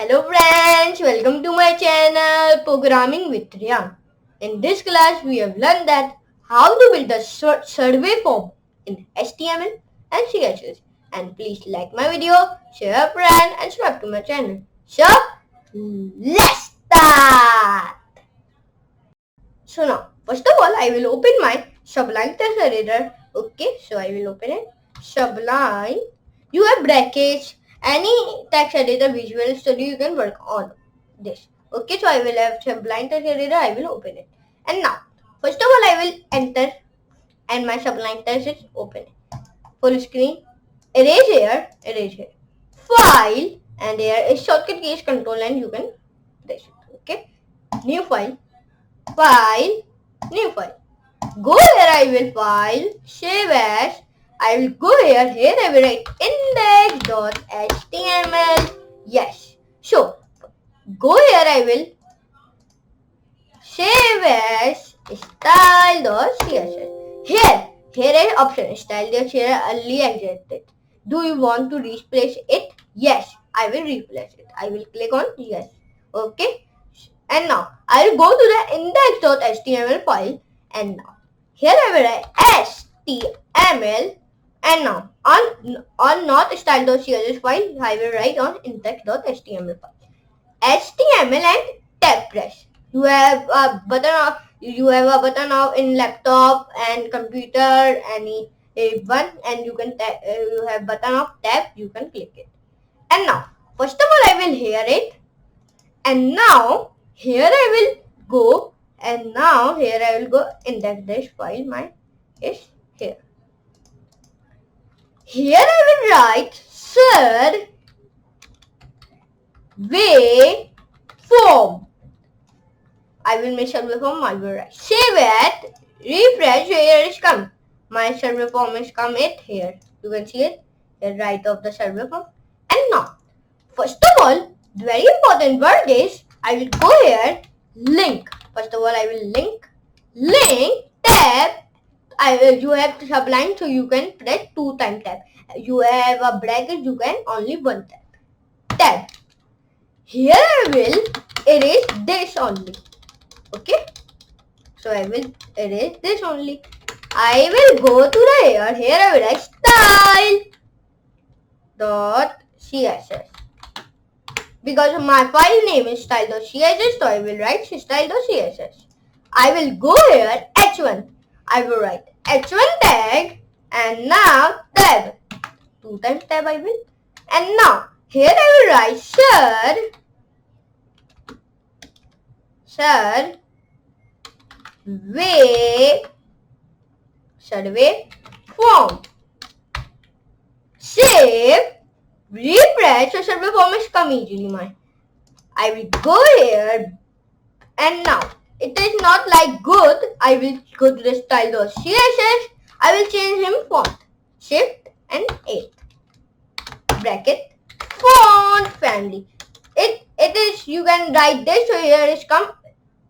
Hello friends, welcome to my channel Programming with Rayyan. In this class we have learned that how to build a survey form in HTML and CSS. And please like my video, share a friend and subscribe to my channel. So let's start! So now first of all I will open my Sublime text editor. Okay, so I will open it. Sublime. You have brackets. Any text editor, Visual Studio, you can work on this. Okay, so I will have Sublime text editor. I will open it. And now, first of all, I will enter, and my Sublime text is open. Full screen. Erase here. Erase here. File, and here is shortcut key is Control, and you can this. Okay. New file. File. New file. Go here, I will file, save as, I will go here I will write index.html, yes. So, go here, I will save as style.css. Here is option, style.css early exited. Do you want to replace it? Yes, I will replace it. I will click on yes. Okay. And now, I will go to the index.html file and now, here I will write HTML and now on not style.css file, I will write on index.html file. HTML and tab press. You have a button now in laptop and computer, any one, and you can you have button of tab, you can click it. And now, first of all, I will hear it, and now here I will go, and now here I will go index dash file my is here. Here I will write survey form. I will make survey form. I will write save it, refresh. Here is come. My survey form is come it here. You can see it here right of the survey form. And now, first of all, the very important word is I will go here link. First of all, I will link tab. You have to Sublime, so you can press 2 times tab. You have a bracket, you can only 1 tab. Here I will erase this only. Okay, so I will erase this only. I will go to the here I will write style.css. Because my file name is style.css, so I will write style.css. I will go here h1. I will write h1 tag and now tab. 2 times tab I will. And now here I will write survey form. Save, refresh, so survey form is come easily mine. I will go here and now it is not like good. I will go to the style.css. I will change him font. Shift and 8. Bracket font family. It is you can write this, so here is come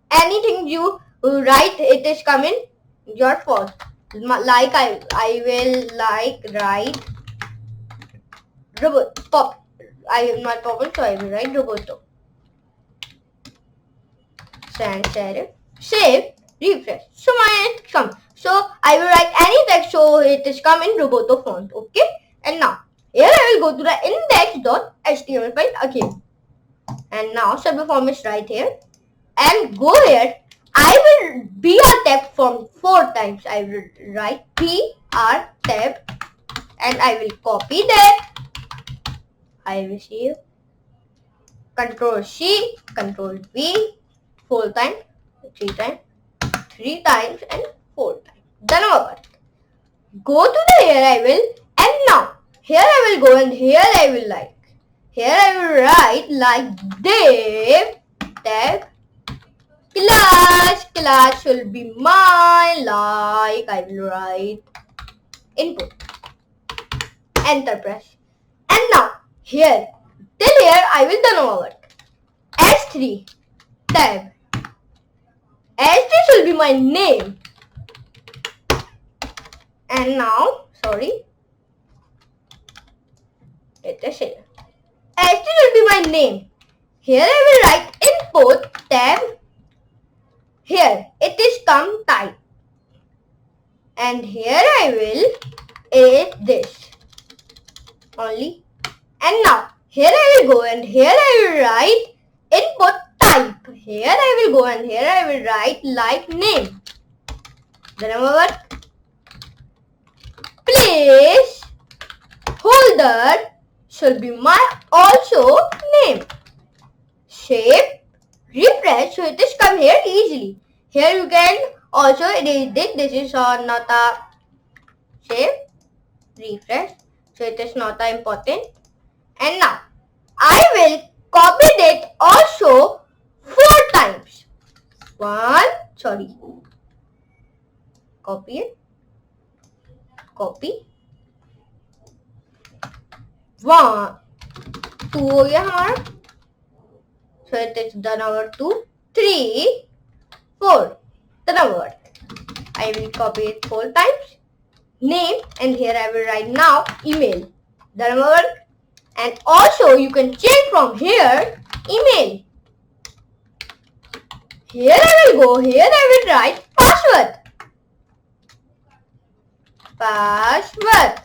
anything you write, it is come in your font. Like I will like write robot pop. I am not popping, so I will write roboto. Sans serif. Save, refresh. So my it come. So I will write any text, so it is come in roboto font. Okay. And now here I will go to the index.html file again. And now survey form is right here. And go here. I will br tab form 4 times. I will write br tab and I will copy that. I will see Control C, Control V, 4 times, 3 times, 3 times and 4 times. Done over. Go to the here I will, and now here I will go and here I will like. Here I will write like div tab class will be my like I will write input. Enter press. And now here till here I will done over. S3 tab. S3 will be my name. And now sorry, it is here. S3 will be my name. Here I will write input tab. Here it is come type. And here I will add this only. And now here I will go and here I will write input type. Here I will go and here I will write like name. Then our place holder should be my also name. Shape, refresh, so it is come here easily. Here you can also erase it. This is not a shape, refresh, so it is not important. And now I will copy it also 4 times. Copy it. Copy. 1, 2 हो गया हमारा. So it is done over 2, 3, 4. The number. I will copy it 4 times. Name, and here I will write now email. The number. And also you can change from here email. Here I will go. Here I will write password. Password.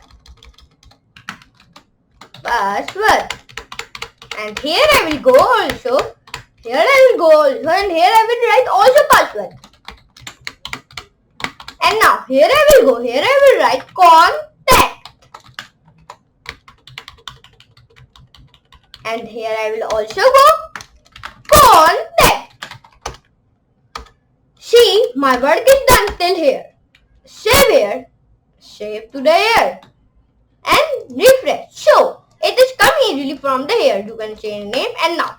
And here I will go also. Here I will go also, and here I will write also password. And now here I will go. Here I will write contact. And here I will also go contact. See, my work is done till here. Save here. Save to the here. And refresh. So, it is come easily from the here. You can change name. And now,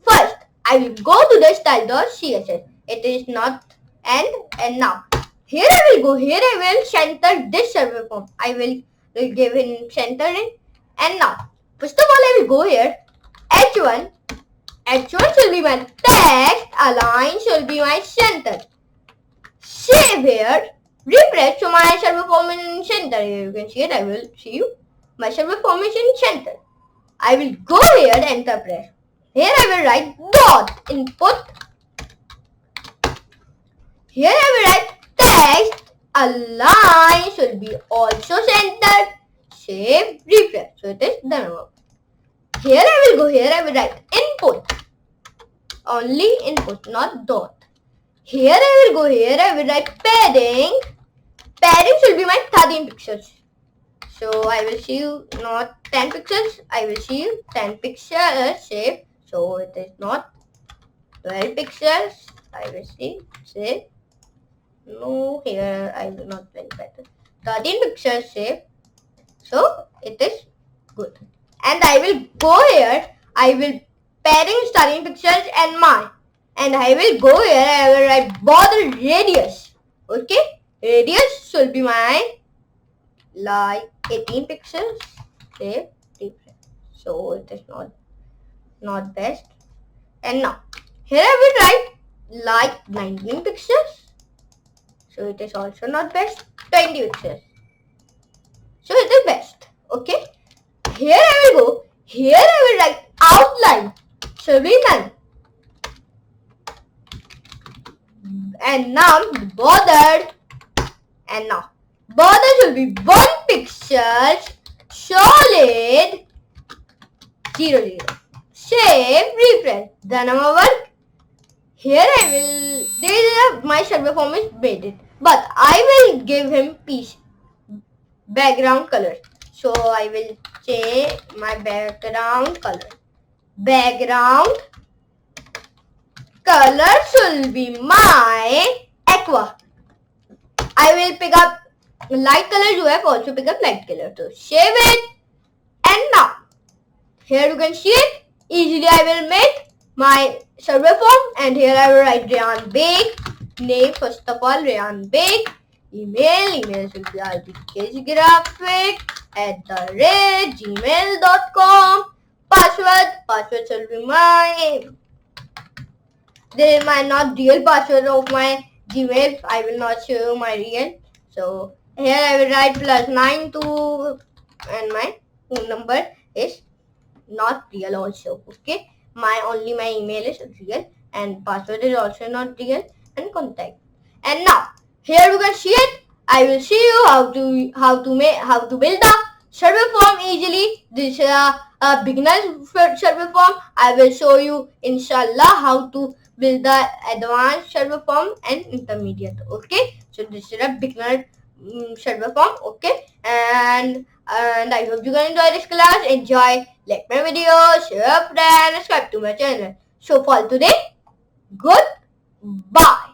first, I will go to the style.css. It is not and now. Here I will go. Here I will center this server form. I will give him center it. And now, first of all, I will go here. H1 should be my text. Align should be my center. Save here. Refresh, so my server form in center. Here you can see it. I will see you. My server form is in center. I will go here, enter press. Here I will write dot input. Here I will write text. Align should be also centered. Save, refresh. So it is done. Here I will go. Here I will write input. Only input, not dot. Here I will go. Here I will write padding. Padding should be my 13 pixels. So I will see you not 10 pixels. I will see you 10 pixels. Save. So it is not 12 pixels. I will see. Save. No, here I will not very better. 13 pixels. Save. So it is good. And I will go here. I will padding starting pixels and my. And I will go here. I will write border radius. Okay. Radius should be my like 18 pixels. Save. Refresh. So it is not best. And now here I will write like 19 pixels. So it is also not best. 20 pixels. So it is best. Okay. Here I will go. Here I will write outline. Should be none. And now border. And now border should be 1 pixel. Solid 0. Save, refresh. Done our work. Here I will. This is my server form is made, but I will give him piece background color. So I will change my background color. Background color should be my aqua. I will pick up light color. You have also pick up light color. So save it. And now here you can see it. Easily I will make my server form, and here I will write Rayyan Bake. Name first of all Rayyan Bake. Email should be rbkgraphic@gmail.com. Password should be my. This is my not real password of my Gmail. I will not show you my real. So here I will write +92, and my phone number is not real also. Okay. my email is real and password is also not real and contact. And now here you can see it. I will show you how to build the survey form easily. This is a beginner survey form. I will show you inshallah how to build the advanced survey form and intermediate. Okay, so this is a beginner survey form. Okay, and I hope you can enjoy this class. Enjoy, like my video, share your friend, subscribe to my channel. So for today, goodbye.